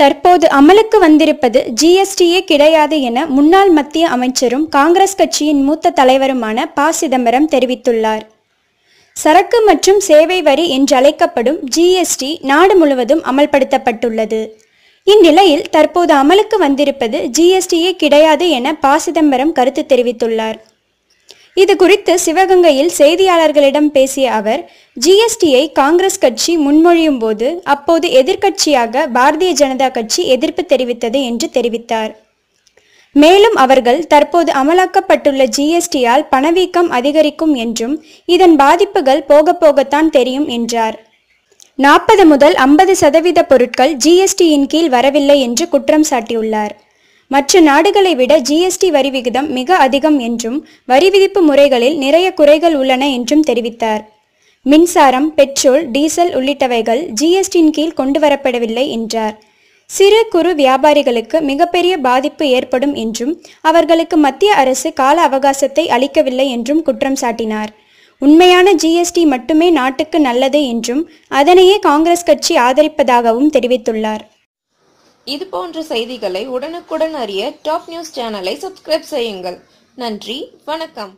தற்போது அமலுக்கு வந்திருப்பது ஜிஎஸ்டியே கிடையாது என முன்னாள் மத்திய அமைச்சரும் காங்கிரஸ் கட்சியின் மூத்த தலைவருமான ப. சிதம்பரம் தெரிவித்துள்ளார். சரக்கு மற்றும் சேவை வரி என்றழைக்கப்படும் ஜிஎஸ்டி நாடு முழுவதும் அமல்படுத்தப்பட்டுள்ளது. இந்நிலையில் தற்போது அமலுக்கு வந்திருப்பது ஜிஎஸ்டியே கிடையாது என ப. சிதம்பரம் கருத்து தெரிவித்துள்ளார். இது குறித்து சிவகங்கையில் செய்தியாளர்களிடம் பேசிய அவர், ஜிஎஸ்டியை காங்கிரஸ் கட்சி முன்மொழியும் போது அப்போது எதிர்க்கட்சியாக பாரதிய ஜனதா கட்சி எதிர்ப்பு தெரிவித்தது என்று தெரிவித்தார். மேலும் அவர்கள் தற்போது அமலாக்கப்பட்டுள்ள ஜிஎஸ்டியால் பணவீக்கம் அதிகரிக்கும் என்றும் இதன் பாதிப்புகள் போக போகத்தான் தெரியும் என்றார். 40 முதல் 50% பொருட்கள் ஜிஎஸ்டியின் கீழ் வரவில்லை என்று குற்றம் சாட்டியுள்ளார். மற்ற நாடுகளை விட ஜிஎஸ்டி வரி விகிதம் மிக அதிகம் என்றும் வரி விதிப்பு முறைகளில் நிறைய குறைகள் உள்ளன என்றும் தெரிவித்தார். மின்சாரம், பெட்ரோல், டீசல் உள்ளிட்டவைகள் ஜிஎஸ்டியின் கீழ் கொண்டு வரப்படவில்லை என்றார். சிறு குறு வியாபாரிகளுக்கு மிகப்பெரிய பாதிப்பு ஏற்படும் என்றும் அவர்களுக்கு மத்திய அரசு கால அவகாசத்தை அளிக்கவில்லை என்றும் குற்றம் சாட்டினார். உண்மையான ஜிஎஸ்டி மட்டுமே நாட்டுக்கு நல்லது என்றும் அதனையே காங்கிரஸ் கட்சி ஆதரிப்பதாகவும் தெரிவித்துள்ளார். இது போன்ற செய்திகளை உடனுக்குடன் அறிய டாப் நியூஸ் சேனலை சப்ஸ்கிரைப் செய்யுங்கள். நன்றி, வணக்கம்.